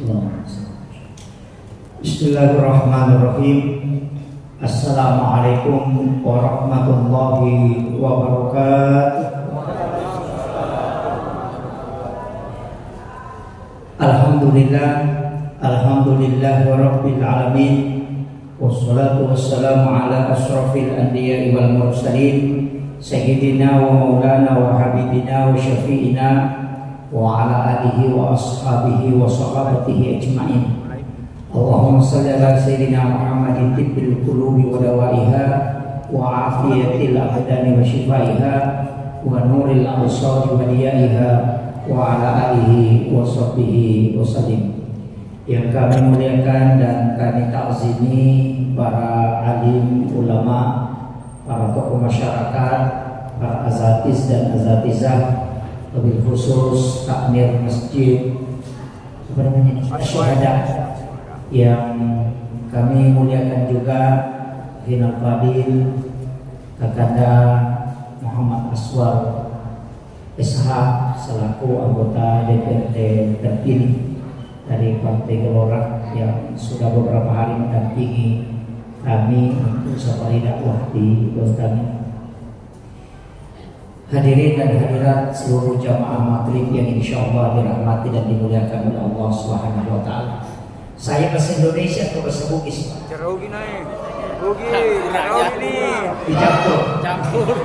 Bismillahirrahmanirrahim. Assalamualaikum warahmatullahi wabarakatuh. Alhamdulillah rabbil alamin. Wassalatu wassalamu ala asyrafil anbiya'i wal mursalin sayyidina wa maulana wa habibina wa syafi'ina wa ala alihi wa ashabihi wa sahabatihi ajma'in. Allahumma salli ala sayyidina Muhammadin tibbil qulubi wa dawaiha wa afiyatil abdani wa shifaiha wa nuril absari wa diyaiha wa ala alihi wa sahbihi wa sallim. Yang kami muliakan dan kami ta'zimi para alim ulama, para tokoh masyarakat, para azatis dan azatizah, lebih khusus takmir masjid syuhada yang kami muliakan juga, Hinal Fadil Kakanda Muhammad Aswar SH selaku anggota DPRD terpilih dari Partai Gelora yang sudah beberapa hari mendampingi kami untuk safari dakwah di Boston. Hadirin dan hadirat seluruh jamaah maghrib yang insya Allah dirahmati dan dimuliakan oleh Allah Subhanahu wa Ta'ala. Saya bahasa Indonesia atau bahasa Bugis? Rugi naik, rugi nih. Campur.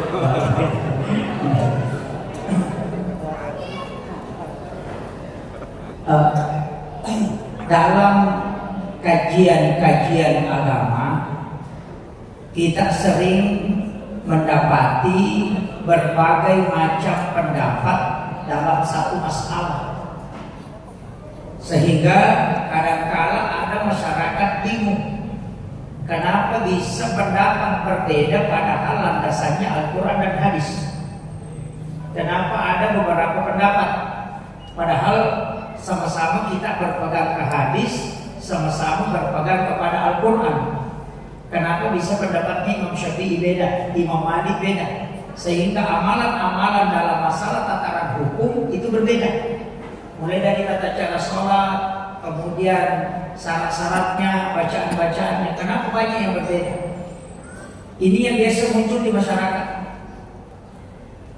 Dalam kajian agama kita sering mendapati berbagai macam pendapat dalam satu masalah, sehingga kadang-kala ada masyarakat bingung kenapa bisa pendapat berbeda padahal landasannya Al-Quran dan hadis. Kenapa ada beberapa pendapat padahal sama-sama kita berpegang ke hadis, sama-sama berpegang kepada Al-Quran. Kenapa bisa pendapatnya Imam Syafi'i beda, Imam Malik beda, sehingga amalan-amalan dalam masalah tataran hukum itu berbeda. Mulai dari tata cara sholat, kemudian syarat-syaratnya, bacaan-bacaannya, kenapa banyak yang berbeda? Ini yang biasa muncul di masyarakat,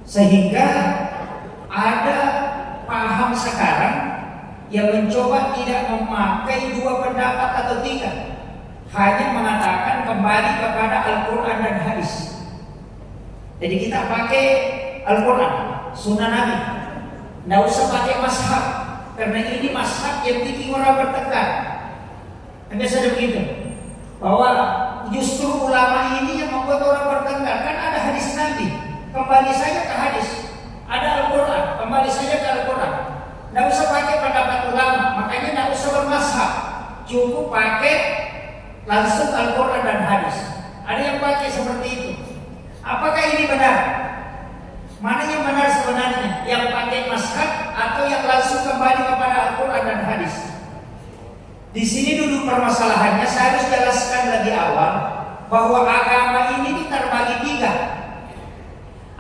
sehingga ada paham sekarang yang mencoba tidak memakai dua pendapat atau tiga, hanya mengatakan kembali kepada Al-Quran dan hadis. Jadi kita pakai Al-Quran, Sunnah Nabi, nggak usah pakai mazhab, karena ini mazhab yang bikin orang bertengkar. Biasa ada begitu, bahwa justru ulama ini yang membuat orang bertengkar. Kan ada hadis Nabi, kembali saja ke hadis. Ada Al-Quran, kembali saja ke Al-Quran. Nggak usah pakai pendapat ulama, makanya nggak usah bermazhab, cukup pakai langsung Al-Quran dan hadis. Ada yang pakai seperti itu. Apakah ini benar? Mana yang benar sebenarnya? Yang pakai mazhab atau yang langsung kembali kepada Al-Quran dan hadis? Di sini dulu permasalahannya, saya harus jelaskan lebih awal bahwa agama ini terbagi tiga.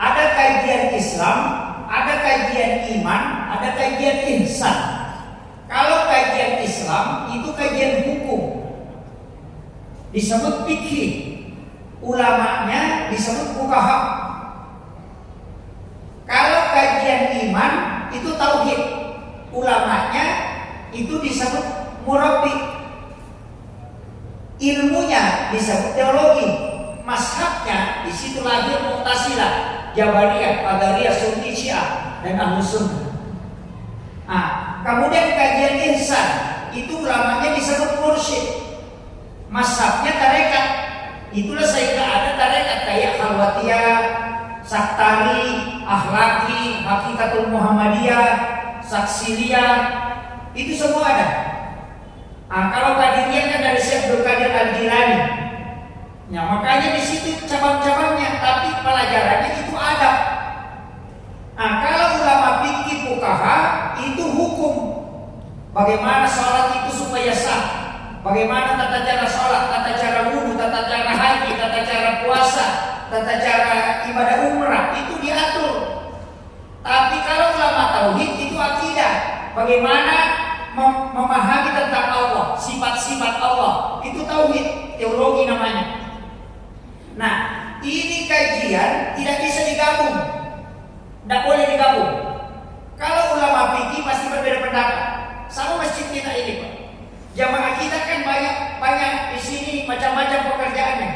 Ada kajian Islam, ada kajian iman, ada kajian ihsan. Kalau kajian Islam itu kajian hukum, disebut fikih, ulamanya disebut fuqaha. Kalau kajian iman itu tauhid, ulamanya itu disebut murabbi, ilmunya disebut teologi, mazhabnya di situ lahir Mu'tazilah, Jabariyah, Qadariyah, Sunni, Syiah dan Ahlus Sunnah. Kemudian kajian ihsan itu ulamanya disebut mursyid, mazhabnya tarekat. Itulah sehingga ada tarekat kayak Khalwatiyah, Saktari, Akhlaki, Hakikatul Muhammadiyah, Saksiliyah, itu semua ada. Kalau Qadiriyah kan dari Syekh Abdul Qadir Al-Jilani. Ya, makanya di situ cabang-cabangnya, tapi pelajarannya itu adab. Kalau ulama fikih fuqaha itu hukum. Bagaimana sholat itu supaya sah? Bagaimana tata cara sholat, tata cara wudu, tata cara haji, tata cara puasa, tata cara ibadah umrah, itu diatur. Tapi kalau ulama tauhid itu akidah, bagaimana memahami tauhid, teologi namanya. Nah, ini kajian tidak bisa digabung, tidak boleh digabung. Kalau ulama fikih pasti berbeda pendapat. Sama masjid kita ini, Pak. Jamaah kita kan banyak di sini macam-macam pekerjaannya.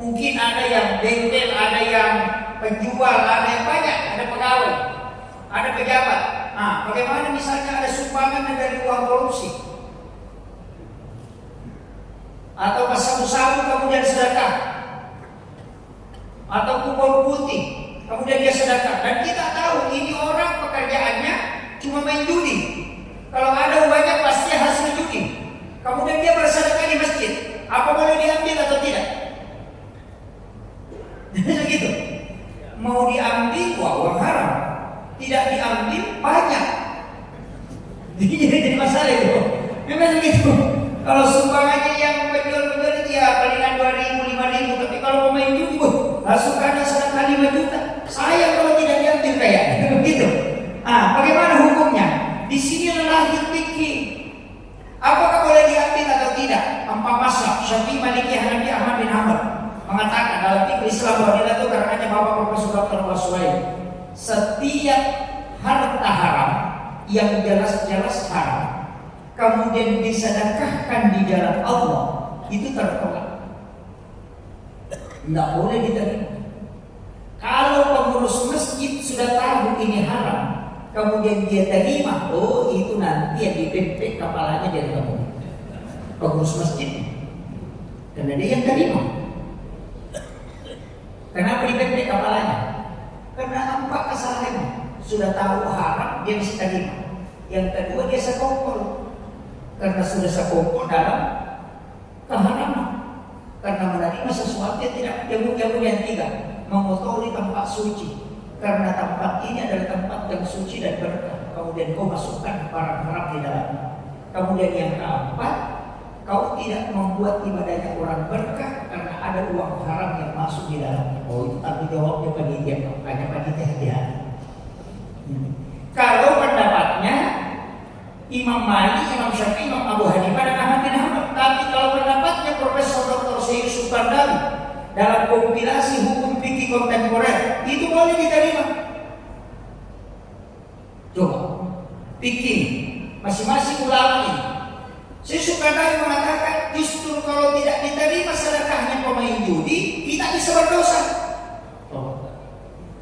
Mungkin ada yang bengkel, ada yang penjual, ada yang banyak, ada pegawai, ada pejabat. Nah, bagaimana misalnya ada sumbangan dari uang korupsi atau sabu-sabu kemudian sedekah, atau kupon putih kemudian dia sedekah, dan kita tahu ini orang pekerjaannya cuma main judi. Kalau ada uangnya pasti hasil judi. Kemudian dia bersedekah di masjid, apa boleh diambil atau tidak? Gitu. Mau diambil uang haram, tidak diambil banyak. Jadi masalah itu. Memang gitu. Kalau sumbangannya yang penjual-penjual itu ya palingan 2.000, 5.000, tapi kalau pemain judi, langsung ada sedekah 5 juta. Sayang kalau tidak diambil kayaknya. Begitu. Ah, bagaimana hukumnya? Di sini lahir fikih. Apakah boleh diambil atau tidak? Empat mazhab Syafi'i, Maliki, Hanafi, Ahmad bin Hanbal mengatakan dalam fikih Islam bahwa itu karenanya Bapak Profesor Dr. Waswail, setiap harta haram yang jelas-jelas haram kemudian disedekahkan di jalan Allah itu tertolak, tidak boleh diterima. Kalau pengurus masjid sudah tahu ini haram, kemudian dia terima, oh itu nanti yang dipepek kepalanya dari kamu, pengurus masjid, karena dia yang terima. Kenapa dipepek kepalanya? Karena nampak kesalahannya. Sudah tahu haram, dia bisa terima. Yang kedua, dia sekongkol. Karena sudah sekongkol dalam keharaman. Karena menerima sesuatu yang tidak jauh-jauh yang tiga, mengotori tempat suci. Karena tempat ini adalah tempat yang suci dan berkah. Kemudian kau masukkan barang haram di dalamnya. Kemudian yang keempat, kau tidak membuat ibadahnya orang berkah karena ada uang haram yang masuk di dalamnya. Oh, itu tanggung jawabnya panitia, makanya panitia hati-hati. Kalau pendapatnya Imam Malik, Imam Syafi'i, Imam Abu Hanifah dan Ahmad bin Hanbal. Tapi kalau pendapatnya Profesor Dr. Syekh Sukandari dalam kompilasi hukum fikih kontemporer, itu boleh diterima. Coba fikih masing-masing ulama ini. Syekh Sukandari mengatakan justru kalau tidak diterima sedekahnya pemain judi, kita bisa berdosa.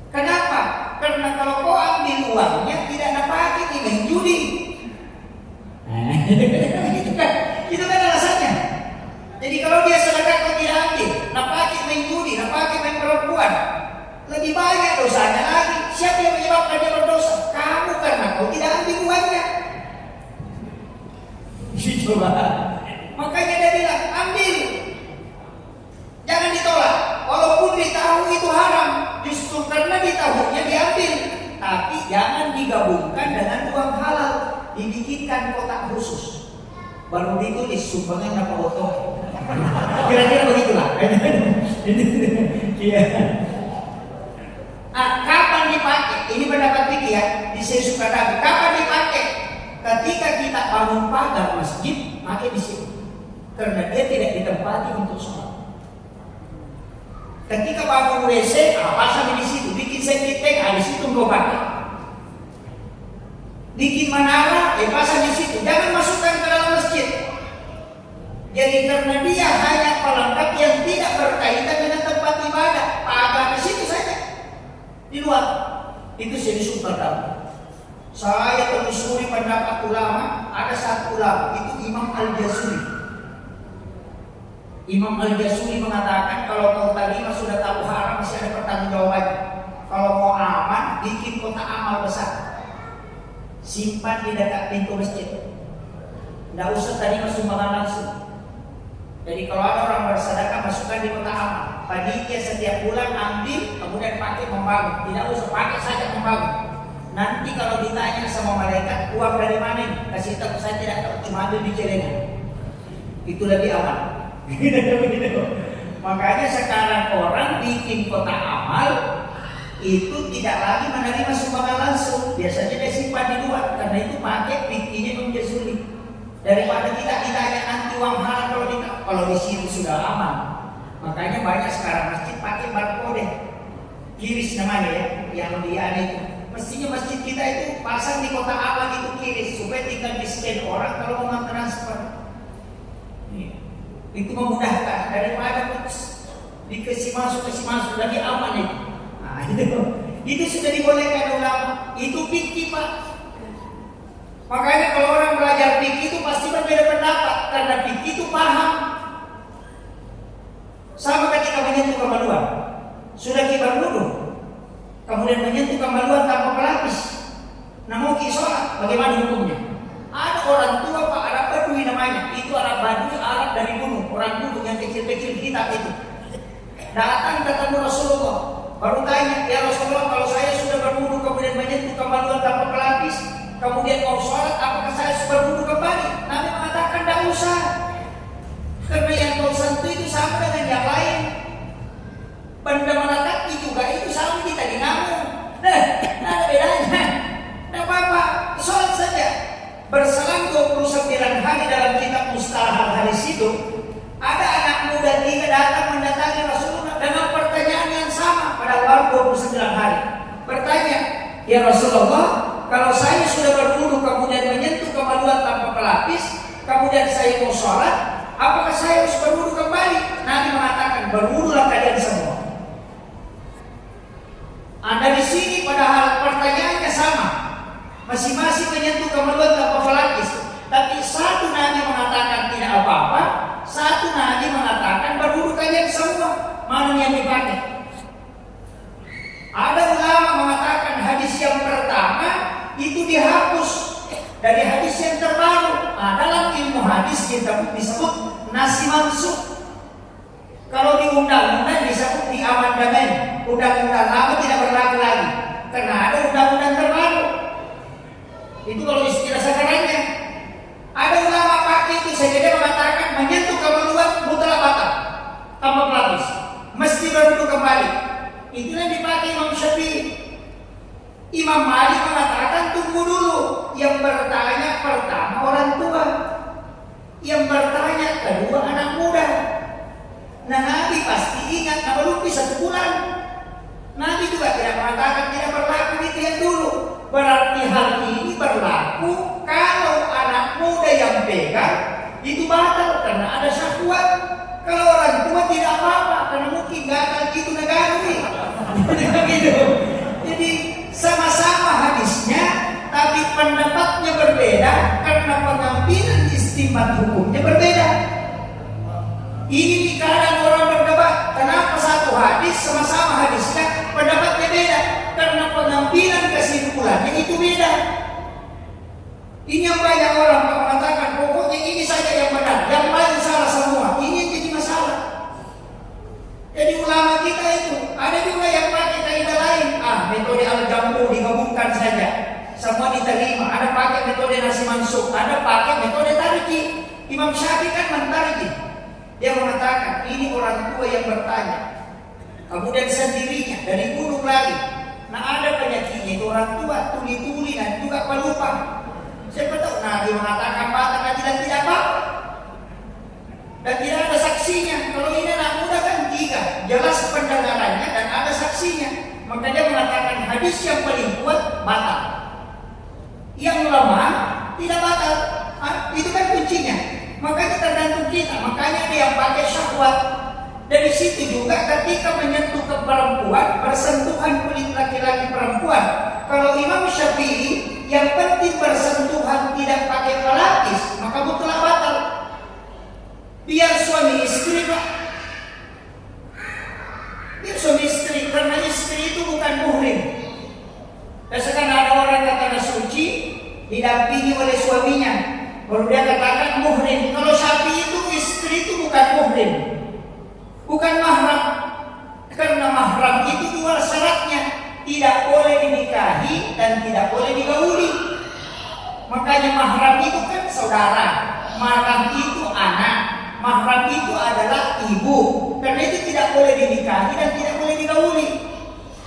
Kenapa? Karena kalau kau ambil uangnya tidak dipakai di main judi. Itu kan alasannya. Jadi kalau dia sedekah kau tidak ambil, dipakai main judi, dipakai main perempuan, lebih banyak dosanya lagi. Siapa yang menyebabkan dia berdosa? Kamu, karena kau tidak ambil uangnya. Coba. Makanya dia bilang ambil, jangan ditolak. Walaupun ditahu itu haram, justru karena ditahunya diambil. Tapi jangan digabungkan dengan uang halal, dibikinkan kotak khusus, baru ditulis sumbangan apa foto. Kira-kira begitulah. Kapan dipakai? Ini pendapat fikih ya, di Syekh Sukandari. Kapan dipakai? Ketika kita bangun pagar masjid, pakai di situ, karena dia tidak ditempati untuk sholat. Ketika bangun WC, pasang di situ, bikin septic tank, di situ kau pakai. Bikin menara, pasang di situ, jangan masukkan ke dalam masjid. Jadi karena dia hanya pelengkap yang tidak berkaitan dengan tempat ibadah, pagar di situ saja, di luar. Itu jadi super tahu. Saya telusuri pendapat ulama, ada satu ulama, itu Imam Al-Jazuli. Imam Al-Jazuli mengatakan kalau kau tadi sudah tahu haram, masih ada pertanggungjawabannya. Kalau mau aman, bikin kotak amal besar, simpan di dekat pintu masjid. Tidak usah tadi sumbangan langsung. Jadi kalau ada orang bersedekah, masukkan di kotak amal. Panitia setiap bulan ambil, kemudian pakai membangun. Tidak usah pakai saja membangun. Nanti kalau ditanya sama malaikat, uang dari mana ini? Kasih tahu, saya tidak tahu, cuma ambil di celengan. Itu lebih aman. Makanya sekarang orang bikin kotak amal itu tidak lagi menerima sumbangan langsung. Biasanya dia simpan di luar, karena itu pakai fikihnya menjadi sulit. Daripada kita ditanya nanti uang halal kalau di sudah aman. Makanya banyak sekarang masjid pakai barcode, kiris namanya ya, yang dia ada itu. Mestinya masjid kita itu pasang di kota aman itu kiris supaya tinggal di scan orang kalau mau transfer. Itu memudahkan daripada dikasih masuk lagi aman itu. Nah, itu sudah dibolehkan ulama. Itu fikih Pak. Makanya kalau orang belajar fikih itu pasti berbeda pendapat karena fikih itu paham. Sama ketika menyentuh kemaluan, sudah kita berwudu, kemudian menyentuh kemaluan tanpa pelapis. Namun sholat, bagaimana hukumnya? Ada orang tua Pak, Arab Badui namanya. Itu Arab Badui, Arab dari gunung, orang gunung yang kecil-kecil hitam itu. Datang ketemu Rasulullah, baru tanya, ya Rasulullah, kalau saya sudah berwudu kemudian menyentuh kemaluan tanpa pelapis, kemudian mau sholat, apakah saya harus berwudu kembali? Nabi mengatakan tidak usah, karena yang kau sentuh itu sama dengan yang lain. Benda mana kaki juga itu sama kita di namun. Nah, ada bedanya. Tidak apa-apa, sholat saja. Berselang 29 hari dalam kitab Mustalahul Hadis itu, ada anak muda 3 datang mendatangi Rasulullah dengan pertanyaan yang sama pada waktu 29 hari. Bertanya, ya Rasulullah, kalau saya sudah berwudu kemudian menyentuh kemaluan tanpa pelapis, kemudian saya mau sholat, apakah saya harus berwudu kembali? Nabi mengatakan, berwudulah kalian semua. Anda di sini padahal pertanyaannya sama, masing-masing menyentuh kemaluan tanpa pelapis, tapi satu Nabi mengatakan tidak apa-apa, satu Nabi mengatakan berwudu kalian semua. Mana yang dipakai? Ada ulama mengatakan hadis yang pertama itu dihapus dari hadis yang terbaru. Dalam ilmu hadis kita disebut nasi mansukh. Kalau di undang-undang disebut di amandemen, undang-undang lama tidak berlaku lagi karena ada undang-undang terbaru. Itu kalau istilah sekarangnya. Ada ulama pakai itu saja, dia mengatakan menyentuh kemaluan mutlak batal tanpa pelapis, mesti berwudu kembali. Itulah yang dipakai Imam Syafi'i. Imam Malik mengatakan tunggu dulu. Yang bertanya pertama orang tua, yang bertanya kedua anak muda. Nah Nabi pasti ingat, nama lupi 1 bulan. Nabi juga tidak mengatakan tidak berlaku itu yang dulu. Berarti hal ini berlaku kalau anak muda yang pegang itu batal karena ada syahwat. Kalau orang tua tidak apa-apa karena mungkin gagal gitu negara ini. Begitu. Jadi sama-sama hadisnya, tapi pendapatnya berbeda karena pengambilan istimbat hukumnya berbeda. Ini kadang orang berdebat kenapa satu hadis sama-sama hadisnya pendapatnya beda karena pengambilan kesimpulannya itu beda. Ini yang banyak orang mengatakan pokoknya ini saja yang benar, yang lain salah semua. Ini yang jadi masalah. Jadi ulama kita itu ada juga yang pakai kaidah lain. Metode al-jam'u digabungkan saja, semua diterima. Ada pakai metode nasi mansukh, ada pakai metode tariki. Imam Syafi'i kan mentariki. Dia mengatakan ini orang tua yang bertanya, kemudian sendirinya dari gunung lagi. Nah ada penyakitnya itu orang tua, tuli-tuli dan juga pelupa. Siapa tahu Nabi mengatakan batal dan tidak apa-apa. Dan tidak ada saksinya. Kalau ini anak muda kan 3, jelas pendengarannya dan ada saksinya. Maka dia mengatakan hadis yang paling kuat batal. Yang lemah tidak batal. Itu kan kuncinya. Makanya tergantung kita. Makanya dia yang pakai syahwat. Dari situ juga ketika menyentuh ke perempuan, bersentuhan kulit laki-laki perempuan. Kalau Imam Syafi'i yang penting bersentuhan tidak pakai pelapis, maka mutlak batal. Biar suami istri Pak. Biar suami istri, karena istri itu bukan muhrim. Biasanya ada orang kata suci didampingi oleh suaminya, baru dia katakan muhrim. Kalau Syafi'i itu istri itu bukan muhrim, bukan mahram. Karena mahram itu 2 syaratnya, tidak boleh dinikahi dan tidak boleh digauli. Makanya mahram itu kan saudara, mahram itu anak, mahram itu adalah ibu. Karena itu tidak boleh dinikahi dan tidak boleh digauli.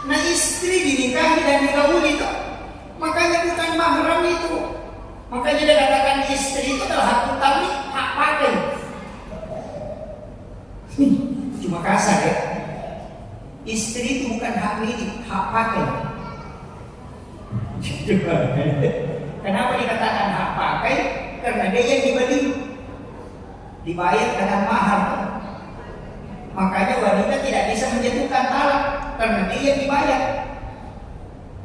Nah istri dinikahi dan digauli itu, makanya bukan mahram itu. Makanya dia katakan istri itu adalah hak utama, hak pakai. Cuma kasar ya. Istri itu bukan hak milik, hak pakai. Kenapa dikatakan hak pakai? Karena dia yang dibeli, dibayar dengan mahar. Makanya wanita tidak bisa menjatuhkan talak karena dia yang dibayar.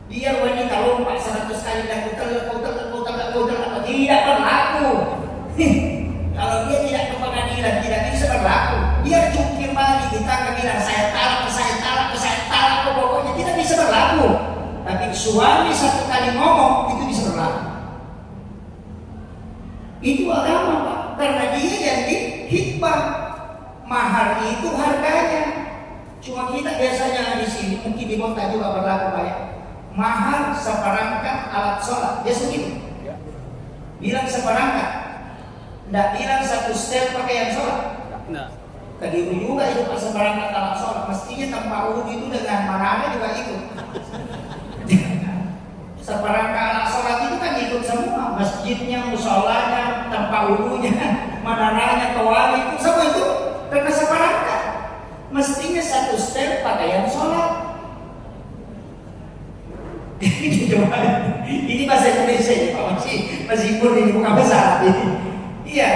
Dia wanita lompat 100 kali dan kau tidak berlaku. Kalau dia tidak ke pengadilan tidak bisa berlaku. Dia cungkir balik di tangga bilang saya talak, pokoknya tidak bisa berlaku. Tapi suami satu kali ngomong itu bisa berlaku. Itu agama Pak, karena dia yang dihibah. Mahar itu harganya. Cuma kita biasanya di sini mungkin di kota juga berlaku Pak ya. Mahar seperangkat alat sholat, biasa begitu. Bilang seperangkat, tidak bilang satu setel pakaian sholat. Keliru juga itu pas seperangkat alat sholat. Mestinya tanpa wudhu itu dengan manana juga ikut. Seperangkat alat sholat itu kan ikut semua, masjidnya, musholanya, tanpa wudhunya, manananya, tawali itu semua itu karena seperangkat. Mestinya satu setel pakaian sholat. Ini bahasa Indonesia ya Pak, masih murni bukan besar. Iya,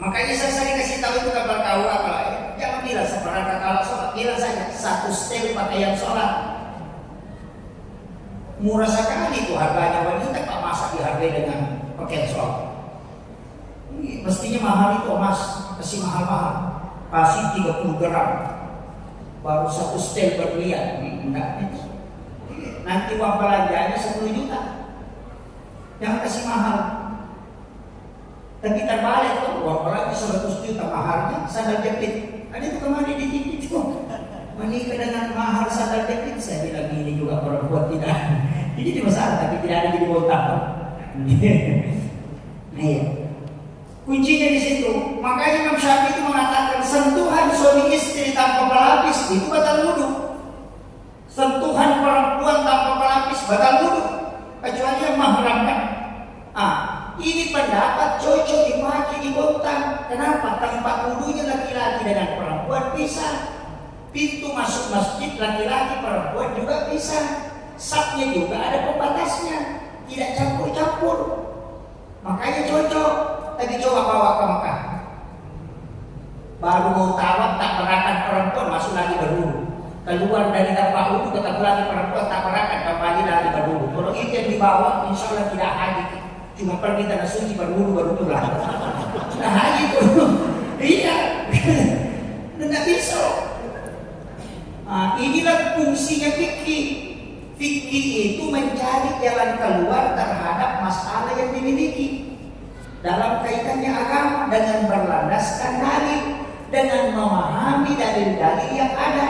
makanya saya sering kasih tahu itu kabar tahu apa ya. Jangan bilang seperangkat alat sholat, bilang saja satu setel pakaian sholat. Murah sekali itu harganya, wanita Pak, masa dihargai dengan pakaian sholat. Mestinya mahal itu emas, kasih mahal-mahal, kasih 30 gram, baru satu setel berlian. Enggak itu. Nanti uang belanjanya 10 juta. Jangan kasih mahal. Tapi terbalik tuh, uang belanja 100 juta maharnya sandal jepit. Ada itu kemana di TV itu? Menikah dengan mahar sandal jepit. Saya bilang ini juga perempuan tidak. Ini di masalah tapi tidak ada di botak. Nah ya. Kuncinya di situ. Makanya Imam Syafi'i itu mengatakan sentuhan suami istri tanpa pelapis itu batal wudu. Sentuhan perempuan tanpa pelapis batal wudu, kecuali yang mahram kan. Ini pendapat cocok dipakai di bontang. Kenapa? Tempat wudunya laki-laki dengan perempuan bisa. Pintu masuk masjid laki-laki perempuan juga bisa. Sapnya juga ada pembatasnya, tidak campur-campur. Makanya cocok. Tapi coba bawa ke Mekah. Baru mau tawaf tak perakan perempuan masuk lagi berwudu. Keluar dari tempat wudu ketemu lagi perempuan tak perakan kembali lagi berwudu. Kalau itu yang dibawa insya Allah tidak haji. Cuma pergi tanah suci berwudu baru pulang. Nah haji itu. Iya. Tidak bisa. Inilah fungsinya fikih. Fikih itu mencari jalan keluar terhadap masalah yang dimiliki dalam kaitannya agama dengan berlandaskan dalil, dengan memahami dalil-dalil yang ada.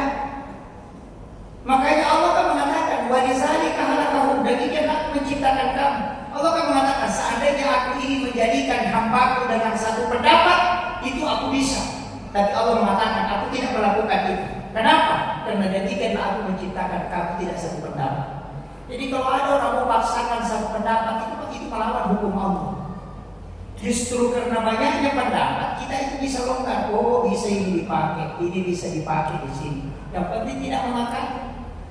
Makanya Allah kan mengatakan walizalika khalaqahum, demikian aku menciptakan kamu. Allah kan mengatakan seandainya aku ingin menjadikan hambaku dengan satu pendapat, itu aku bisa. Tapi Allah mengatakan aku tidak melakukan itu. Kenapa? Karena demikianlah aku menciptakan kamu tidak satu pendapat. Jadi kalau ada orang memaksakan satu pendapat itu melawan hukum Allah. Justru karena banyaknya pendapat kita itu bisa longgar. Oh bisa ini dipakai, ini bisa dipakai di sini. Yang penting tidak memakan.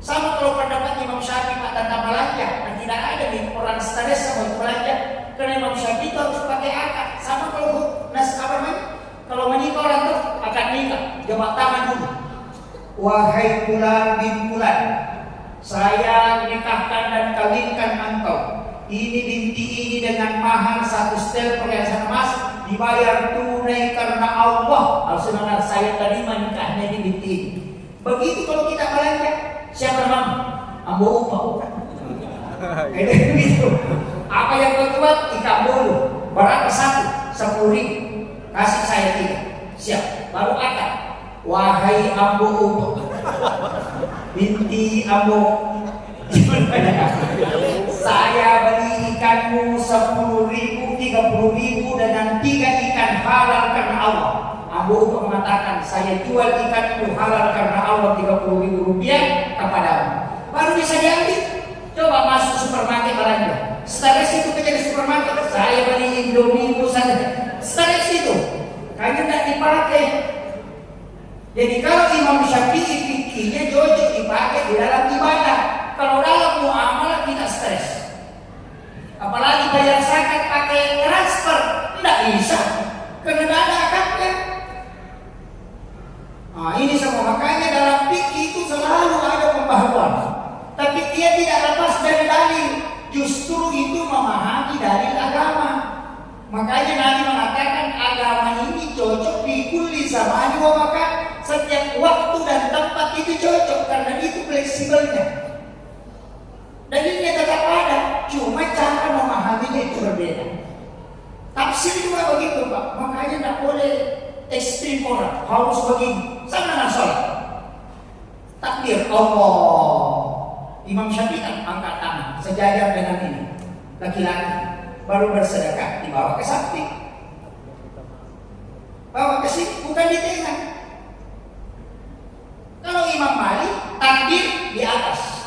Sama kalau pendapat Imam Syafi'i tentang belanja, tidak ada nih orang stres sama belanja. Karena Imam Syafi'i itu harus pakai akad. Sama kalau kalau menikah orang tuh akad nikah, jabat tangan dulu. Wahai fulan bin fulan, saya nikahkan dan kawinkan engkau. Ini binti ini dengan mahar satu setel perhiasan emas, dibayar tunai karena Allah. Harus mengenal saya tadi menikahnya di binti ini. Begitu kalau kita belanja, siapa nama? Ambo upah. Begitu. Apa yang kau buat? Ikat dulu. Berapa satu? 10.000. Kasih saya 3. Siap. Baru akad. Wahai Ambo upah. Binti Ambo. Saya beli ikanmu 10.000, 30.000 dengan 3 ikan halal karena Allah. Abu Bakar mengatakan saya jual ikanmu halal karena Allah 30.000 rupiah kepadamu. Baru bisa diambil. Coba masuk supermarket belanja. Stres itu kerja di supermarket. Saya beli Indomie saja. Stres itu. Kayaknya tidak dipakai. Jadi kalau Imam Syafi'i fikihnya cocok dipakai di dalam ibadah. Kalau dalam muamalah kita stres. Apalagi bayar zakat pakai transfer, tidak bisa. Karena tidak ada akadnya. Nah, ini semua makanya dalam fikih itu selalu ada pembaharuan. Tapi dia tidak lepas dari dalil. Justru itu memahami dalil agama. Makanya Nabi mengatakan agama ini cocok di kulli zamani wa makan. Setiap waktu dan tempat itu cocok karena itu fleksibelnya. Dalilnya tetap ada, cuma cara memahaminya itu berbeda. Tafsir juga begitu, Pak. Makanya tidak boleh ekstrim orang, harus begini. Sama dengan sholat. Takbir Allah. Imam Syafi'i kan angkat tangan sejajar dengan ini. Laki-laki baru bersedekah dibawa ke samping. Bawa ke sini, bukan di tengah. Kalau Imam Malik takbir di atas.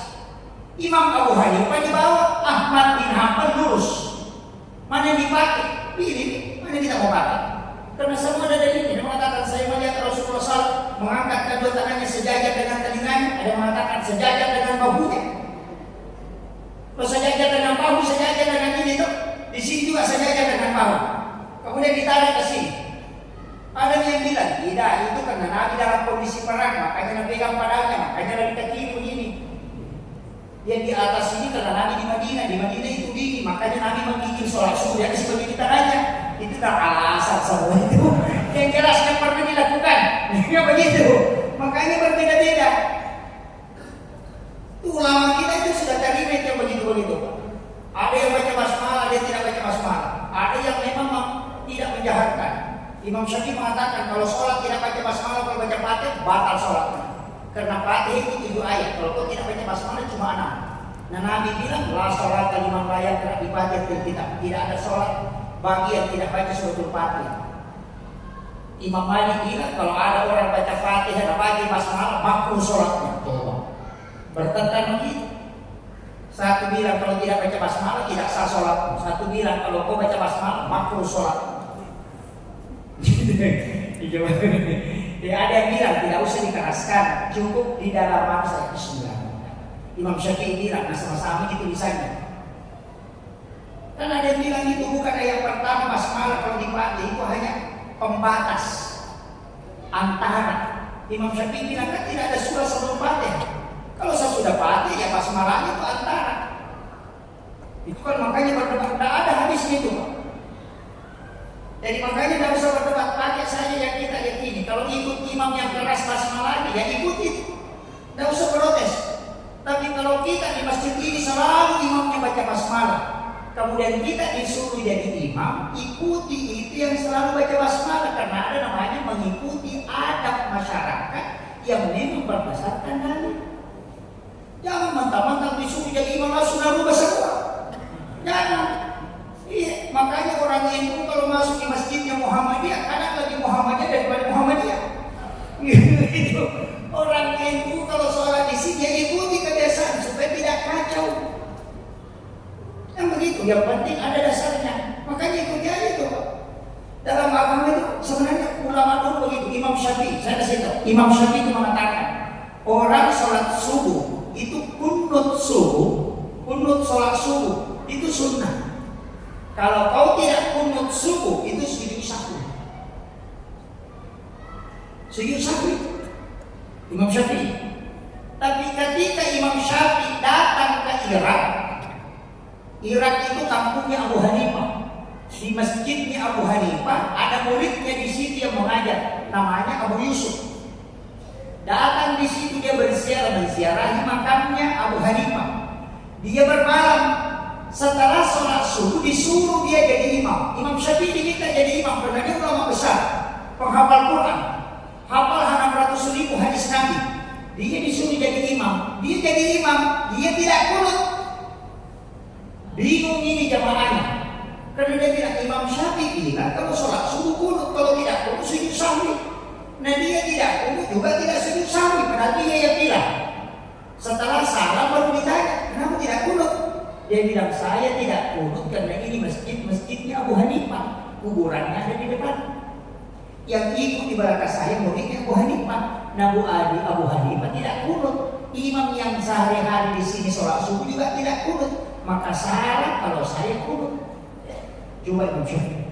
Imam Abu Hanifah di bawah, Ahmad bin Hanbal lurus. Mana yang dipakai? Pilih, mana kita mau pakai? Karena semua ada dalilnya. Ada mengatakan saya melihat Rasulullah SAW mengangkat kedua tangannya sejajar dengan telinganya. Ada mengatakan sejajar dengan bahunya. Kalau sejajar dengan bahu, sejajar dengan ini tuh. Di sini juga sejajar dengan bahu. Kemudian ditarik ke sini. Ada yang bilang tidak, itu karena Nabi dalam kondisi perang, makanya Nabi pegang padanya, makanya Nabi kaki ini. Yang di atas ini karena Nabi di Madinah itu dingin, makanya Nabi menggigil sholat subuh. Jadi seperti kita tanya, itu tak alasan semua itu. Yang jelas yang pernah dilakukan, ya begitu. Makanya berbeda-beda. Ulama kita itu sudah terima yang begitu-begitu. Ada yang baca basmalah, ada yang tidak baca basmalah. Ada yang memang tidak menjahatkan. Imam Syafi'i mengatakan kalau sholat tidak baca basmalah, kalau baca Fatihah batal sholatnya. Karena Fatihah itu 7 ayat. Kalau kau tidak baca basmalah cuma 6. Nah Nabi bilang la sholat liman la yaqra bi Fatihah kitab. Tidak ada sholat bagi yang tidak baca suratul Fatihah. Imam Malik bilang kalau ada orang baca Fatihah dan baca basmalah makruh sholatnya. Bertentangan begitu. Satu bilang kalau tidak baca basmalah tidak sah sholat. Satu bilang kalau kau baca basmalah makruh sholat. Ya, ada yang bilang tidak usah dikeraskan, cukup di dalam masa Bismillah. Imam Syafi'i bilang sama-sama itu misalnya. Dan ada yang bilang itu bukan ayat pertama basmalah kalau dipakai itu hanya pembatas antara. Imam Syafi'i bilang kan tidak ada surah sebelum Fatihah. Kalau saya sudah Fatihah ya basmalahnya itu antara. Itu kan makanya berdebat, tidak ada habisnya itu. Jadi makanya tidak usah berdebat, pakai saja yang kita yakini. Kalau ikut imam yang keras basmalah ya ikuti. Tidak usah protes. Tapi kalau kita di masjid ini selalu imamnya baca basmalah, kemudian kita disuruh jadi imam, ikuti itu yang selalu baca basmalah. Karena ada namanya mengikuti adab masyarakat yang memang berdasarkan dalil. Jangan mentang-mentang disuruh jadi imam langsung rubah semua. Jangan. Iya, makanya orang NU kalau masuk di masjidnya Muhammadiyah, kadang lebih Muhammadiyah daripada Muhammadiyah. Itu orang NU kalau sholat di sini ya ikuti kebiasaan supaya tidak kacau. Yang begitu, yang penting ada dasarnya. Makanya ikuti aja itu. Dalam agama itu sebenarnya ulama dulu begitu. Imam Syafi'i, saya kasih tahu. Imam Syafi'i itu mengatakan orang sholat subuh itu kunut sholat subuh itu sunnah. Kalau kau tidak kunut subuh itu sujud sahwi. Sujud sahwi Imam Syafi'i. Tapi ketika Imam Syafi'i datang ke Irak itu kampungnya Abu Hanifah. Di masjidnya Abu Hanifah ada muridnya di situ yang mengajar, namanya Abu Yusuf. Datang di situ dia menziarahi makamnya Abu Hanifah. Dia bermalam. Setelah sholat subuh disuruh dia jadi imam. Imam Syafi'i diminta jadi imam karena dia ulama besar, penghafal Quran, hafal 600.000 hadis Nabi. Dia disuruh jadi imam. Dia jadi imam, dia tidak kunut. Bingung ini jamaahnya. Karena dia bilang Imam Syafi'i bilang kalau sholat subuh kunut, kalau tidak kunut sujud sahwi. Nah dia tidak kunut juga tidak sujud sahwi. Berarti dia yang bilang. Setelah salam baru ditanya, kenapa tidak kunut? Dia bilang saya tidak kunut karena ini masjidnya Abu Hanifah, kuburannya ada di depan. Yang ikut di belakang saya muridnya Abu Hanifah. Abu Hanifah tidak kunut. Imam yang sehari-hari di sini sholat subuh juga tidak kunut. Maka salah kalau saya kunut. Coba Imam Syafi'i.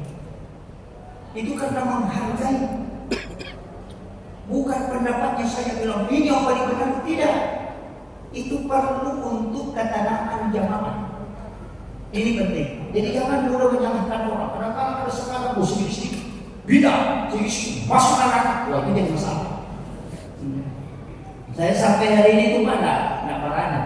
Itu karena menghargai. Bukan pendapatnya saya bilang ini yang paling benar, tidak. Itu perlu untuk ketenangan jamaah. Ini penting. Jadi jangan mudah menyalahkan orang. Karena kalau sekarang sedikit bidah, sedikit masuk neraka, wah ini jadi masalah. Saya sampai hari ini itu mana nak berani.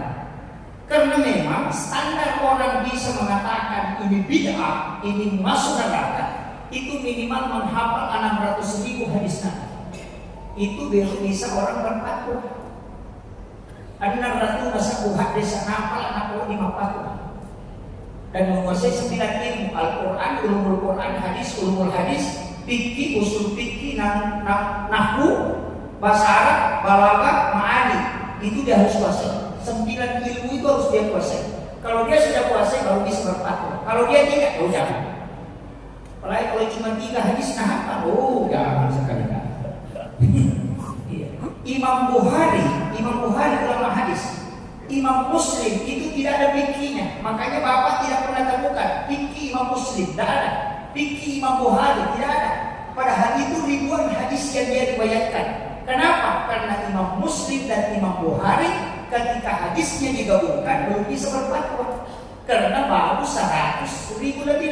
Karena memang standar orang bisa mengatakan ini bid'ah, ini masuk neraka, itu minimal menghafal 600.000 hadis Nabi. Itu baru bisa orang berfatwa. Ada 600 masa hadis hafal 65 fatwa. Dan menguasai 9 ilmu Al-Quran, ulumul Quran, hadis, ulumul hadis, fikih, usul fikih, nahwu, bahasa Arab, balaghah, ma'ani. Itu dia harus kuasai. 9 ilmu itu harus dia kuasai. Kalau dia sudah kuasai baru bisa berfatwa. Kalau dia tidak, oh jangan. Apalagi kalau cuma 3 hadis hafal, oh jangan sekali-kali. Imam Bukhari ulama hadis. Imam Muslim itu tidak ada fikihnya. Makanya Bapak tidak pernah temukan fikih Imam Muslim, tidak ada. Fikih Imam Bukhari tidak ada. Padahal itu ribuan hadis yang dia riwayatkan. Kenapa? Karena Imam Muslim dan Imam Bukhari ketika hadisnya digabungkan belum bisa berfatwa. Karena baru 100.000 lebih.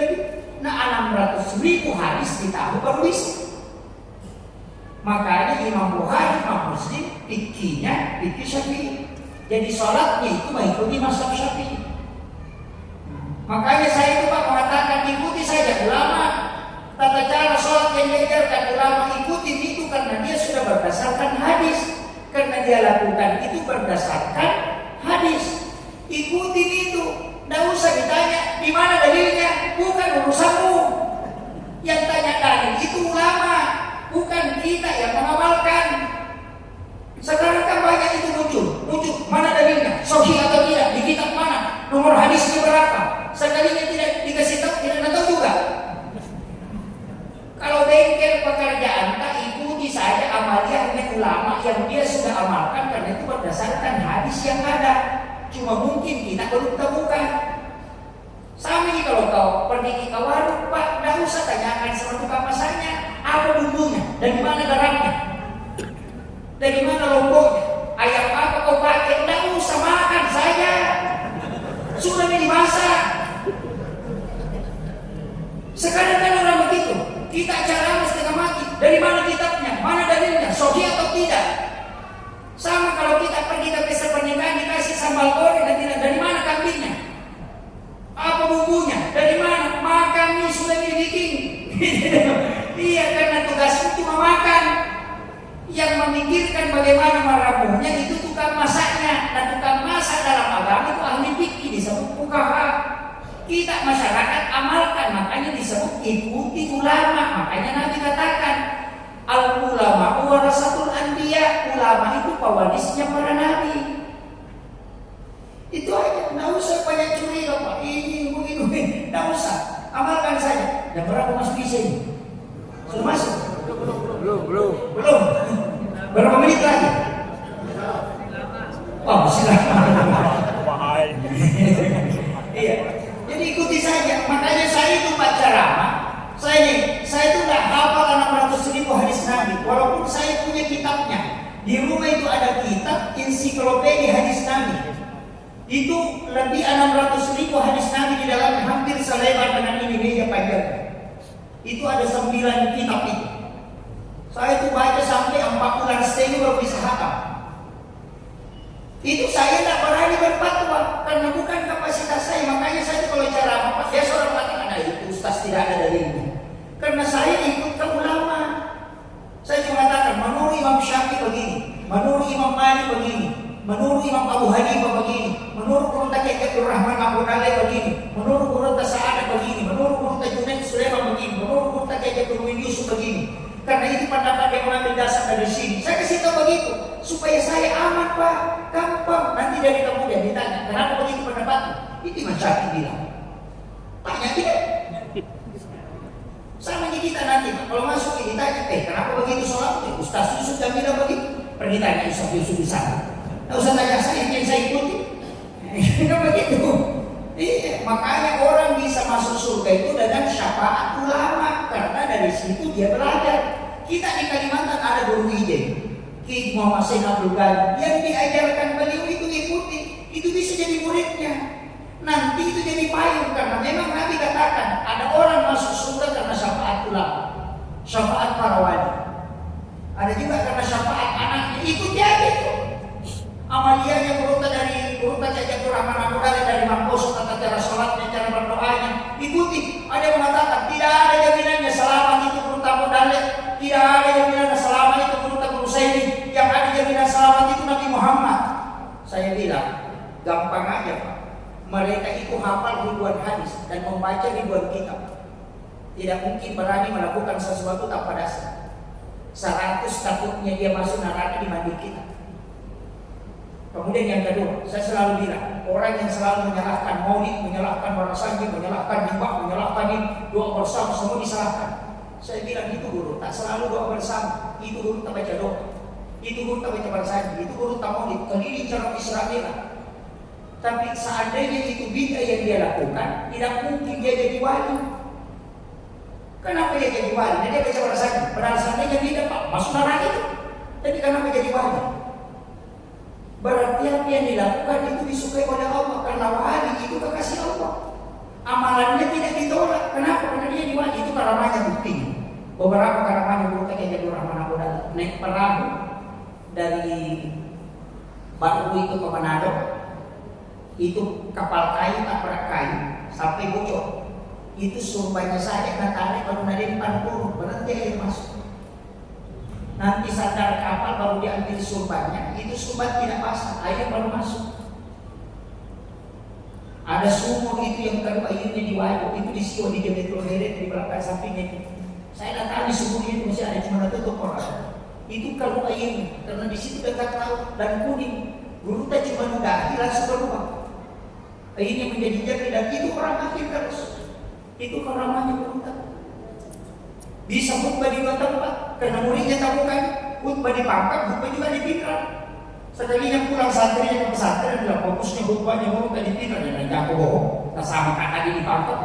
Nah 600.000 hadis ditahu baru bisa. Makanya Imam Bukhari, Imam Muslim, fikihnya fikih Syafi'i. Jadi sholatnya itu mengikuti mazhab Syafi'i. Makanya saya itu Pak mengatakan ikuti saja ulama. Tata cara sholat yang diajarkan ulama ikuti itu karena dia sudah berdasarkan hadis. Karena dia lakukan itu berdasarkan hadis. Ikuti itu. Tidak usah ditanya di mana dalilnya. Bukan urusanmu. Yang tanya dalil itu ulama. Bukan kita yang mengamalkan. Sekarang kan banyak itu muncul mana dalilnya, sahih atau tidak, di kitab mana, nomor hadisnya berapa. Sekalinya tidak dikasih tahu, tidak tahu juga. Kalau bengkel pekerjaan, tak ikuti saja amaliyahnya ulama yang dia sudah amalkan karena itu berdasarkan hadis yang ada. Cuma mungkin kita belum temukan. Sama nih kalau kau pergi ke warung, Pak, tidak usah tanyakan sama tukang masaknya. Apa bumbunya? Dari mana garamnya? Dari mana lomboknya? Ayam apa kau pakai? Tidak usah makan saya. Sudah dimasak. Sekarang kan orang begitu. Kita cara setengah mati. Dari mana kitabnya? Mana dalilnya? Sahih atau tidak? Sama kalau kita pergi ke pesta pernikahan dikasih sambal goreng dan tidak. Dari mana kambingnya? Apa bumbunya? Dari mana? Makan nih sudah dibikin. Iya, karena tugasnya cuma makan. Yang memikirkan bagaimana meramuhnya itu tukang masaknya. Dan tukang masak dalam agama itu ahli fikih disebut fuqaha. Kita masyarakat amalkan, makanya disebut ikuti ulama. Makanya Nabi katakan al ulama warasatul anbiya. Ulama itu pewarisnya para nabi. Itu aja, nggak usah banyak curiga Pak. Ini begini, nggak usah. Amalkan saja. Dan berapa masuk di sini? Sudah masuk? Belum. Berapa menit lagi? Oh, silakan. Iya. Jadi ikuti saja. Makanya saya itu Pak ceramah. Saya itu nggak hafal 600.000 hadis Nabi. Walaupun saya punya kitabnya. Di rumah itu ada kitab ensiklopedia hadis Nabi. Itu lebih 600.000 hadis Nabi di dalamnya, hampir selebar dengan ini meja panjang. Itu ada 9 kitab itu. Saya itu baca sampai 4 bulan setengah baru bisa hafal. Itu saya tidak berani berfatwa karena bukan kapasitas saya. Makanya saya kalau ceramah, dia seorang mengatakan, nah itu ustaz tidak ada dalilnya. Karena saya ikut ke ulama. Saya cuma katakan, menurut Imam Syafi'i begini, menurut Imam Malik begini, menurut Imam Abu Hanifah begini, menurut Qur'an Abdul Rahman Abu Dalai begini, menurut Qur'an Sa'adat begini, menurut Qur'an Junaid Sulaiman begini, menurut Qur'an Abdul Yusuf begini. Karena itu pendapat yang mengambil dasar dari sini. Saya kasih tahu begitu supaya saya aman Pak, gampang. Nanti dari kemudian ditanya, kenapa begitu pendapatnya? Itu Imam Syafi'i bilang. Tanya tidak? Sama aja kita nanti, kalau masuk ini ditanya, kenapa begitu sholat? Ustaz Yusuf dan bilang begitu. Pergi tanya Ustaz Yusuf di sana. Nah, Ustaz tanya saya, yang saya ikuti. Kan begitu. Iya, makanya orang bisa masuk surga itu dengan syafaat ulama, karena dari situ dia belajar. Kita di Kalimantan ada guru IJ, Ki Muhammad Sayyid Abdul Ghani, yang diajarkan beliau itu ikuti, itu bisa jadi muridnya. Nanti itu jadi payung, karena memang Nabi katakan ada orang masuk surga karena syafaat ulama, syafaat para wali. Ada juga karena syafaat anaknya. Ikuti aja itu. Amalia yang berupa dari Jajatul Rahman Abu Dhabi, dari Mamposo, tata cara sholatnya, cara berdoanya, ikuti. Ada yang mengatakan tidak ada jaminannya selamat itu berupa modalnya, tidak ada jaminan selamat itu berupa Husaini, yang ada jaminan selamat itu Nabi Muhammad. Saya bilang gampang aja Pak. Mereka itu hafal ribuan hadis dan membaca ribuan kitab. Tidak mungkin berani melakukan sesuatu tanpa dasar. 100 takutnya dia masuk neraka dibanding kita. Kemudian yang kedua, saya selalu bilang, orang yang selalu menyalahkan maulid, menyalahkan warasanji, menyalahkan hibah, menyalahkan ini, doa bersama, semua disalahkan. Saya bilang itu guru, tak selalu doa bersama. Itu guru tak baca doa. Itu guru tak baca warasanji. Itu guru tak maulid. Keliling cara Israel. Tapi seandainya itu bid'ah yang dia lakukan, tidak mungkin dia jadi wali. Kenapa dia jadi wali? Dia baca warasanji. Padahal seandainya bid'ah Pak, masuk neraka itu. Tapi kenapa jadi wali? Berarti apa yang dilakukan itu disukai oleh Allah, karena wali itu kekasih Allah. Amalannya tidak ditolak. Kenapa? Karena dia diwali. Itu karamanya bukti. Beberapa karamanya berupa Jajatul Rahman Abu Dhabi naik perahu dari Batu itu ke Manado. Itu kapal kayu tabrak kayu sampai bocor. Itu sumpahnya saja tarik baru nadi depan turun, berhenti air masuk. Nanti sadar kapal baru diambil sumpahnya, itu sumpah tidak pasang, air baru masuk. Ada sumur itu yang kedua airnya di wajah, itu di siwa di Jabal Heret di belakang sampingnya itu. Saya datang di sumurnya itu masih ada, cuma tutup orang. Itu kalau airnya, karena di situ dekat laut dan kuning. Guru tak cuma mendahi langsung keluar. Akhirnya menjadi jernih dan itu orang akhir terus. Itu karamanya berhutang. Bisa khutbah di dua tempat, karena muridnya tahu kan, khutbah di Pangkal, khutbah juga di Pindrang. Sekalinya pulang santrinya ke pesantren, bilang fokusnya khutbahnya khutbah di Pindrang, dan jago bohong, tak sama kakak di Pangkal.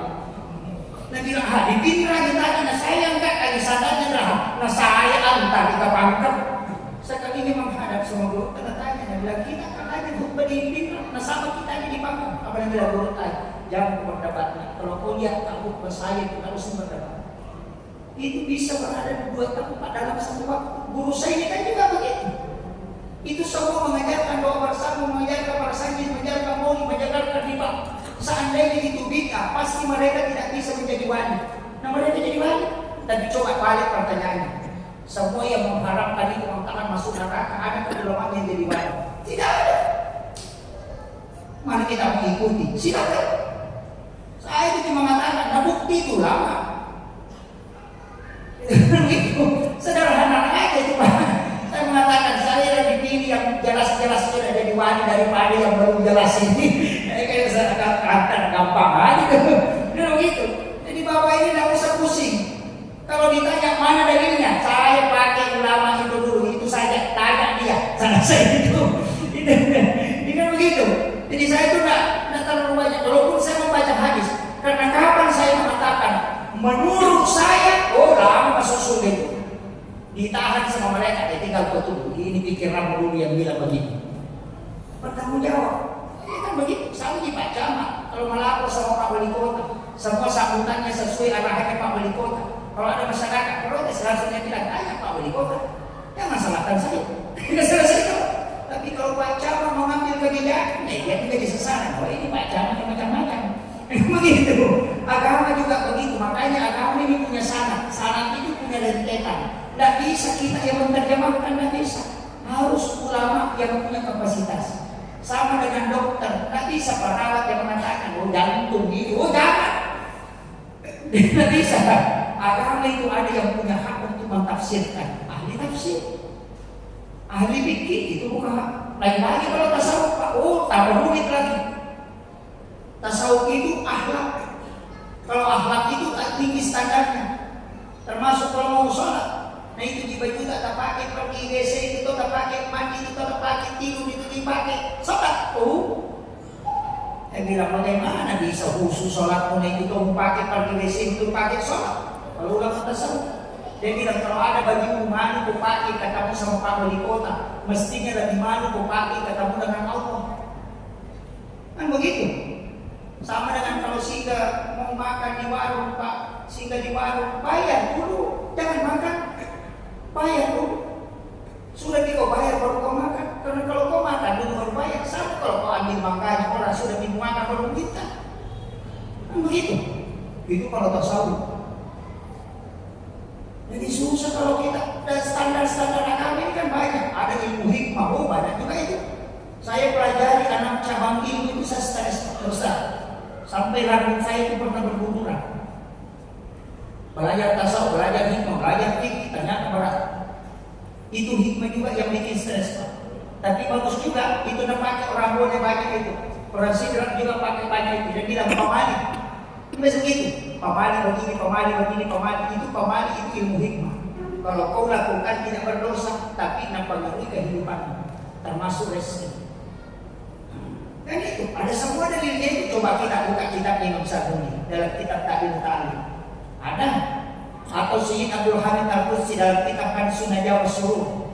Nah bilang, di Pindrang ditanya, nah saya enggak, kali sananya nah saya antar di Pangkal. Sekalinya menghadap sama guru, tanya, nah bilang kita kakaknya khutbah di Pindrang, nah sama kita aja di Pangkal. Apa yang bilang guru tanya, jangan berdebatnya. Kalau kau lihat kamu ke saya itu harus berdebat. Itu bisa berada di dua tempat dalam satu waktu. Guru saya ini kan juga begitu. Itu semua mengajarkan doa bersama, mengajarkan warasanji, mengajarkan maulid, mengajarkan hibah. Seandainya itu bid'ah, pasti mereka tidak bisa menjadi wali. Nah mereka jadi wali. Tapi coba balik pertanyaannya. Semua yang mengharapkan itu akan masuk neraka, ada keulamaan yang jadi wali? Tidak ada. Mari kita mengikuti. Silakan. Saya itu cuma mengatakan, nah bukti itu lama. Itu sederhana aja itu Pak. Saya mengatakan saya lebih pilih yang jelas-jelas sudah jadi wali daripada yang belum jelas ini. Kayak saya katakan gampang aja gitu. Jadi Bapak ini tidak usah pusing. Kalau ditanya mana dalilnya, saya pakai ulama itu dulu, itu saja, tanya dia. Saya itu. Ini kan begitu. Jadi saya itu tidak terlalu banyak. Walaupun saya membaca hadis, karena kapan saya mengatakan menurut saya, lama masuk surga itu ditahan sama mereka, dia tinggal betul. Ini pikiran dulu yang bilang begitu. Bertanggung jawab. Ini kan begitu. Sama di Pak Camat, kalau melapor sama Pak Wali Kota, semua sambutannya sesuai arahannya Pak Wali Kota. Kalau ada masyarakat protes, langsungnya bilang, tanya Pak Wali Kota. Jangan salahkan saya. Tidak selesai kok. Tapi kalau Pak Camat mau ngambil kebijakan, dia juga disesaran. Oh ini Pak Camat yang macam-macam. Begitu. Agama juga begitu. Makanya agama ini punya sanad. Sanad itu punya rentetan. Tidak bisa kita yang menerjemahkan, tidak bisa. Harus ulama yang punya kapasitas. Sama dengan dokter. Tidak bisa perawat yang mengatakan, jantung ini, jangan. Tidak bisa. Agama itu ada yang punya hak untuk mentafsirkan. Ahli tafsir, ahli fikih itu bukan hak. Lain lagi kalau tasawuf, tambah rumit lagi. Tasawuf itu akhlak. Kalau akhlak itu tak tinggi standarnya. Termasuk kalau mau sholat. Nah itu di baju tak pakai, pergi WC itu tak pakai, mandi itu tak pakai, tidur itu dipakai, sholat. Saya bilang bagaimana bisa khusus sholat pun itu tuh pakai, pergi WC itu pakai sholat. Kalau ulama tasawuf, dia bilang kalau ada baju malu kau pakai, katamu sama Pak Wali Kota, mestinya lebih malu kau pakai, katamu dengan Allah. Kan begitu. Sama dengan kalau singgah mau makan di warung, Pak, singgah di warung, bayar dulu, jangan makan. Bayar dulu. Sudah kau bayar baru kau makan. Karena kalau kau makan dulu baru bayar. Sama kalau kau ambil makannya orang sudah minum makan baru minta. Kan begitu. Itu kalau tasawuf. Jadi susah kalau kita standar-standar agama ini kan banyak. Ada ilmu hikmah, banyak juga itu. Saya pelajari 6 cabang ilmu itu saya stres besar. Sampai rambut saya itu pernah berguguran. Belajar tasawuf, belajar hikmah, belajar fikih, ternyata berat. Itu hikmah juga yang bikin stres, Pak. Tapi bagus juga, itu udah pakai orang boleh banyak itu. Orang sidrak juga pakai banyak itu. Dia bilang pamali. Itu biasa gitu. Pamali begini, pamali begini, pamali itu pamali itu ilmu hikmah. Kalau kau lakukan tidak berdosa, tapi mempengaruhi kehidupanmu, termasuk rezeki. Kan itu, ada semua dalilnya itu. Coba kita buka kitab Imam Sabuni dalam kitab Ta'lim Ta'lim. Ada. Atau Syekh Abdul Hamid Al-Qudsi dalam kitab Kanzun Najwa Syurur.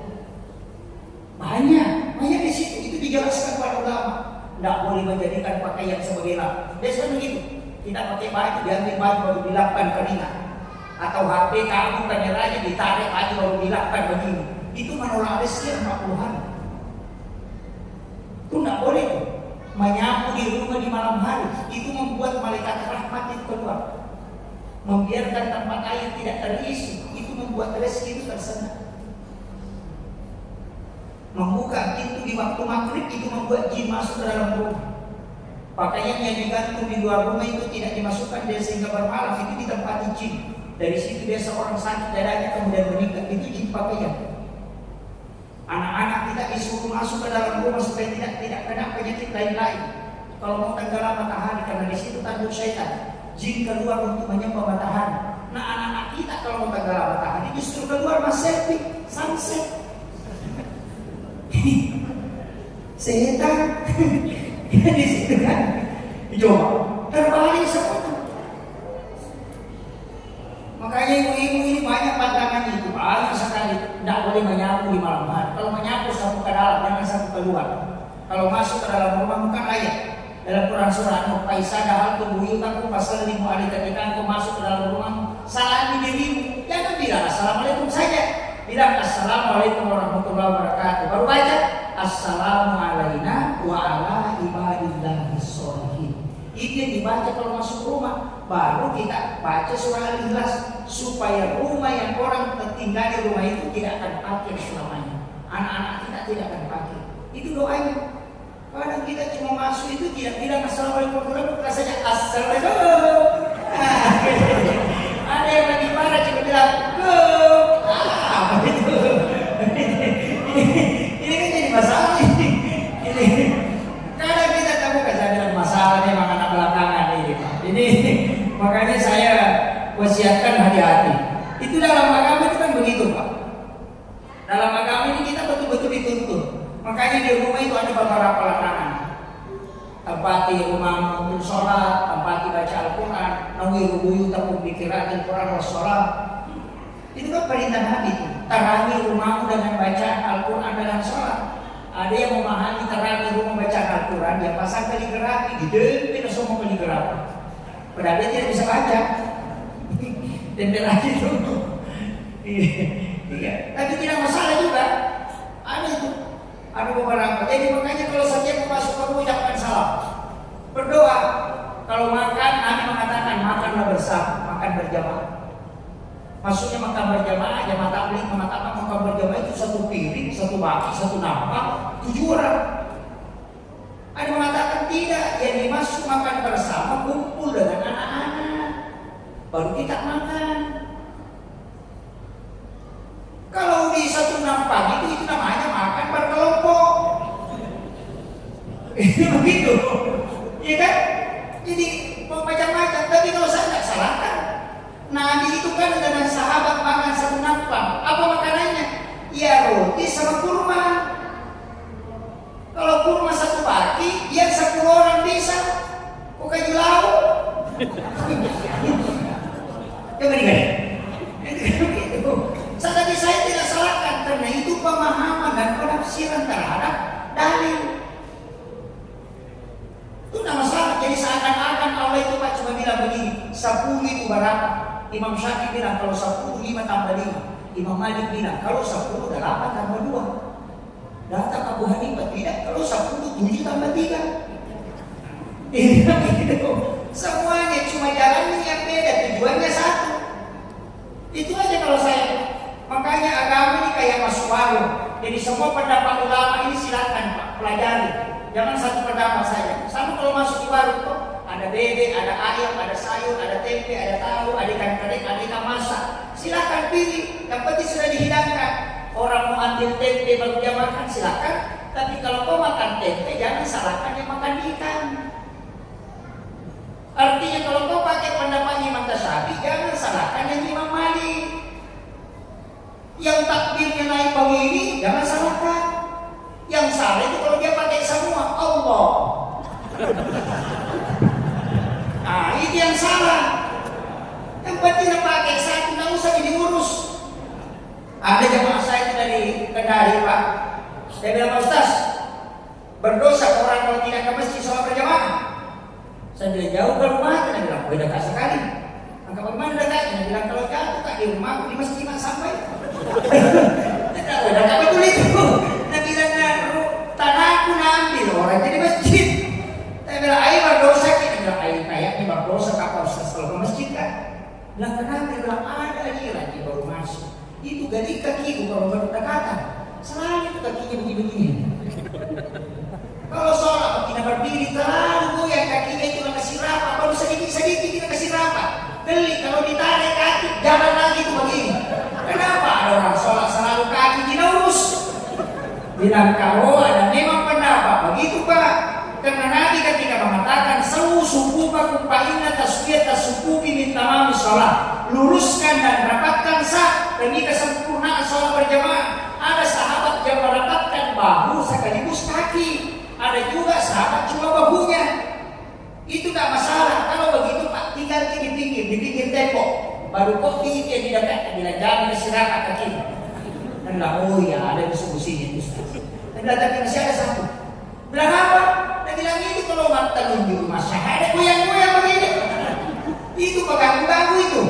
Banyak di situ. Itu dijelaskan para ulama. Tidak boleh menjadikan pakaian sebagai lap. Biasanya begitu. Kita pakai baju, diambil baju baru dilapkan keringat. Atau HP kamu kameranya ditarik baju baru dilapkan begini. Itu menolak rezeki 40 hari. Itu tidak boleh. Menyapu di rumah di malam hari itu membuat malaikat rahmat itu keluar. Membiarkan tempat air tidak terisi itu membuat rezeki itu tersendat. Membuka pintu di waktu maghrib itu membuat jin masuk ke dalam rumah. Pakaian yang digantung di luar rumah itu tidak dimasukkan dia sehingga bermalam itu ditempati jin. Dari situ biasa orang sakit dadanya kemudian meninggal, itu jin pakaian. Anak-anak tidak disuruh masuk ke dalam rumah supaya tidak kena penyakit lain-lain. Kalau mau tenggelam matahari karena di situ tanduk syaitan. Jin keluar untuk menyembah matahari. Nah anak-anak kita kalau mau tenggelam matahari justru keluar selfie, sunset. Setan di situ kan. Coba terbalik semua. Makanya ibu-ibu ini banyak pantangan itu. Banyak sekali. Tidak boleh menyapu di malam hari. Kalau menyapu sapu ke dalam, jangan sapu keluar. Kalau masuk ke dalam rumah bukan ayat. Dalam Quran surah An-Faisah hal tubuyutakum fasallimu alaihi ketika engkau masuk ke dalam rumah, salami dirimu. Jangan bilang assalamualaikum saja. Bilang assalamualaikum warahmatullahi wabarakatuh. Baru baca assalamu alaina wa ala ibadillahis sholihin. Itu yang dibaca kalau masuk rumah. Baru kita baca surah Al-Ikhlas supaya rumah yang orang tinggal di rumah itu tidak akan pakai selamanya. Anak-anak kita tidak akan pakai. Itu doanya. Kadang kita cuma masuk itu tidak bilang assalamualaikum warahmatullahi wabarakatuh, saja assalamualaikum. Ada yang lagi marah cuma bilang apa itu? Ini kan jadi masalah ini. Kadang kita tahu kan saya bilang masalahnya memang anak belakangan ini. Ini makanya saya wasiatkan hati-hati. Itu dalam agama itu kan begitu, Pak. Dalam agama ini kita betul-betul dituntut. Makanya di rumah itu ada beberapa larangan. Tempati rumah untuk sholat, tempati baca Al-Quran, nawi rubuyu takut pikiran Al-Quran wassalam. Itu kan perintah Nabi itu. Terangi rumahmu dengan bacaan Al-Quran dan sholat. Ada yang memahami terangi rumah bacaan Al-Quran, dia pasang kaligrafi, didempel semua kaligrafi. Padahal dia tidak bisa baca. Dempel aja itu. Iya. Tapi tidak masalah juga. Ada itu. Ada beberapa. Jadi makanya kalau setiap masuk ke rumah jangan salam. Berdoa. Kalau makan, Nabi mengatakan makanlah bersama, makan berjamaah. Maksudnya makan berjamaah, jamaah tabligh mengatakan makan berjamaah itu satu piring, satu baki, satu nampak, 7 orang. Ada mengatakan tidak, yang dimaksud makan bersama kumpul dengan anak-anak. Baru kita makan. Kalau di satu nampak itu namanya makan berkelompok. Itu begitu, iya kan? Jadi macam-macam. Tapi kalau saya tidak salahkan, Nabi itu kan dengan sahabat makan satu nampan. Apa makanannya? Ya roti sama kurma. Kalau kurma satu baki, biar 10 orang bisa. Kok kayu lauk? Coba dikali. Tetapi saya tidak salahkan karena itu pemahaman dan penafsiran terhadap dalil. Itu tidak masalah. Jadi seakan-akan Allah itu Pak cuma bilang begini, 10 itu berapa? Imam Syafi'i bilang kalau 10 5 tambah 5. Imam Malik bilang kalau 10 8 tambah 2. Datang Abu Hanifah tidak, kalau 10 7 tambah 3. Semuanya cuma jalannya yang beda, tujuannya satu. Itu aja kalau saya. Makanya agama ini kayak masuk warung. Jadi semua pendapat ulama ini silakan Pak pelajari. Jangan satu pendapat saja. Sama kalau masuk di warung kok ada bebek, ada ayam, ada sayur, ada tempe, ada tahu, ada ikan kering, ada ikan masak. Silakan pilih. Yang penting sudah dihidangkan. Orang mau ambil tempe baru dia makan silakan. Tapi kalau kau makan tempe jangan salahkan yang makan ikan. Artinya kalau kau pakai pendapatnya Imam Tasyafi jangan salahkan yang Imam Malik. Yang takbirnya naik begini jangan salahkan. Yang salah itu kalau dia pakai semua Allah. Ah itu yang salah. Yang penting pakai satu, tidak usah diurus. Ada jemaah saya itu dari Kendari Pak. Saya bilang Ustaz, berdosa orang kalau tidak ke masjid sholat berjamaah. Saya bilang jauh ke rumah, dia bilang dekat sekali. Maka bagaimana dekatnya? Dia bilang kalau jatuh tak di rumah, di masjid tak sampai. Tidak dekat betul itu. Dia bilang tanahku ambil orang jadi masjid. Saya bilang air berdosa, kita bilang air kayaknya berdosa kapal setelah ke masjid kan. Bilang kenapa? Dia bilang ada lagi baru masuk. Itu gali kaki kalau berdekatan. Selalu itu kakinya begini-begini. Kalau sholat kita berdiri terlalu goyang kakinya itu kasih rapat, baru sedikit-sedikit kita kasih rapat. Geli kalau ditarik kaki jangan lagi itu begini. Kenapa ada orang sholat selalu kaki dilurus? Bilang kalau ada memang pendapat begitu Pak. Karena Nabi ketika mengatakan seluruh suku pakumpaina tasbih tasukubi minta mami sholat, luruskan dan rapatkan sah demi kesempurnaan sholat berjamaah. Ada sahabat yang merapatkan bahu sekaligus kaki. Ada juga sahabat cuma bahunya. Itu tak masalah. Kalau begitu Pak tinggal di pinggir tembok. Baru kok dia tidak dekat bila jangan istirahat kaki. Dan bilang oh ya ada diskusinya Ustaz. Dan bilang tapi masih ada satu. Bilang apa? Dan bilang itu kalau mata di rumah syahadat goyang-goyang begini. Itu pengganggu itu.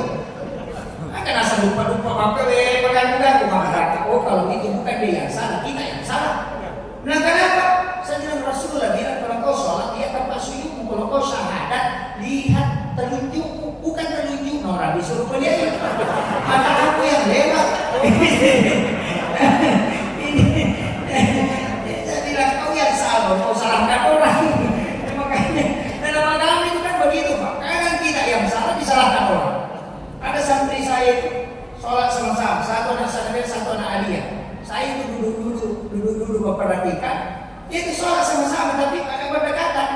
Akan asal lupa-lupa apa pengganggu maka oh kalau itu bukan dia yang salah, kita yang salah. Bilang kenapa? Saya bilang Rasulullah bilang kalau kau sholat lihat tempat sujudmu, kalau kau syahadat lihat telunjukmu, bukan telunjuk orang disuruh melihat. Maka aku yang lewat. Saya bilang kau yang salah, kau salahkan orang. Makanya dalam agama itu kan begitu Pak. Kadang kita yang salah disalahkan orang. Ada santri saya itu sholat sama-sama, satu anak sanawiyah, satu anak aliyah. Saya itu duduk memperhatikan. Dia itu sholat sama-sama tapi agak berdekatan.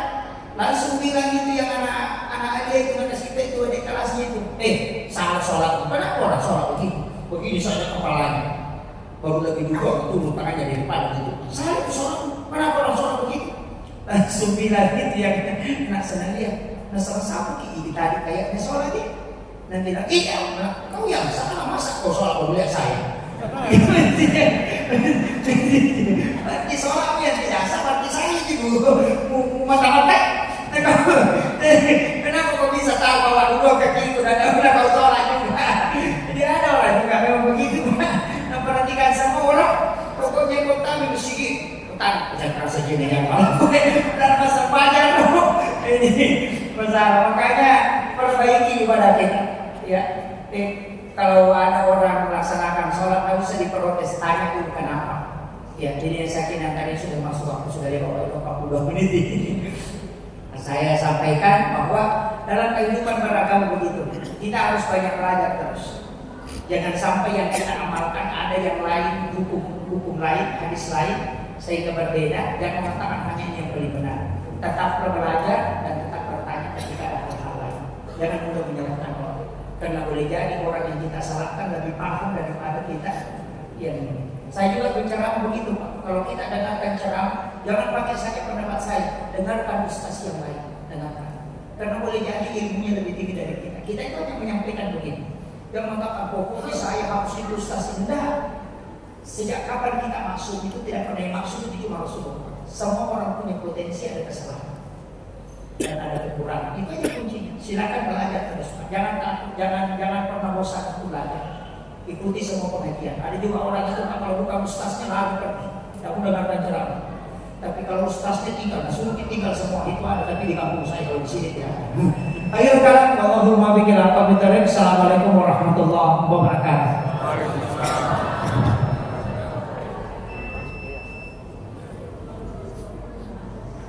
Langsung bilang itu yang anak aliyah itu anak kita itu adik kelasnya itu. Salah sholat. Kenapa orang sholat begitu? Begini saja kepalanya. Baru lagi duduk turun tangannya di depan gitu. Salah itu sholat. Kenapa orang sholat begitu? Langsung bilang itu yang anak sanawiyah. Nah sama-sama ini tadi kayaknya sholat ini. Dan bilang, iya, kau yang salah, masa kau sholat baru lihat saya? Berarti sholatmu yang tidak sah, berarti saya itu mata-mata. Kenapa kau bisa tahu bahwa dua kaki itu dan udah kau sholat juga? Jadi ada orang juga memang begitu. Nah perhatikan semua orang, pokoknya kau kami mesti utang, jangan kerasa gini yang malu. Dan masa pajar ini masalah, makanya perbaiki ibadah kita. Ya, kalau ada orang melaksanakan sholat, tidak usah diprotes, tanya dulu kenapa. Ya, jadi saya kira tadi sudah masuk waktu sudah lewat 42 menit ini. Saya sampaikan bahwa dalam kehidupan beragama begitu, kita harus banyak belajar terus. Jangan sampai yang kita amalkan ada yang lain, hukum lain, hadis lain, sehingga berbeda. Jangan mengatakan hanya yang paling benar. Tetap belajar dan tetap bertanya ketika ada hal lain. Jangan mudah menyalahkan orang. Karena boleh jadi orang yang kita salahkan lebih paham daripada kita yang ini. Saya juga berceramah begitu Pak. Kalau kita dengarkan ceramah, jangan pakai saja pendapat saya, dengarkan ustaz yang lain, dengarkan. Karena boleh jadi ilmunya lebih tinggi dari kita. Kita itu hanya menyampaikan begini. Yang mengatakan pokoknya saya harus itu ustaz indah. Sejak kapan kita masuk itu tidak pernah yang maksud itu cuma Rasulullah. Semua orang punya potensi ada kesalahan dan ada kekurangan. Itu aja kuncinya. Silakan belajar terus. Jangan takut, jangan pernah bosan untuk belajar. Ikuti semua pengajian. Ada juga orang itu kalau bukan ustaznya lalu pergi. Tidak mau dengarkan ceramah. Tapi kalau ustaznya tinggal, suruh tinggal semua itu ada. Tapi di kampung saya kalau di sini ya. Ayo kan, Allahumma bikin apa. Assalamualaikum warahmatullahi wabarakatuh.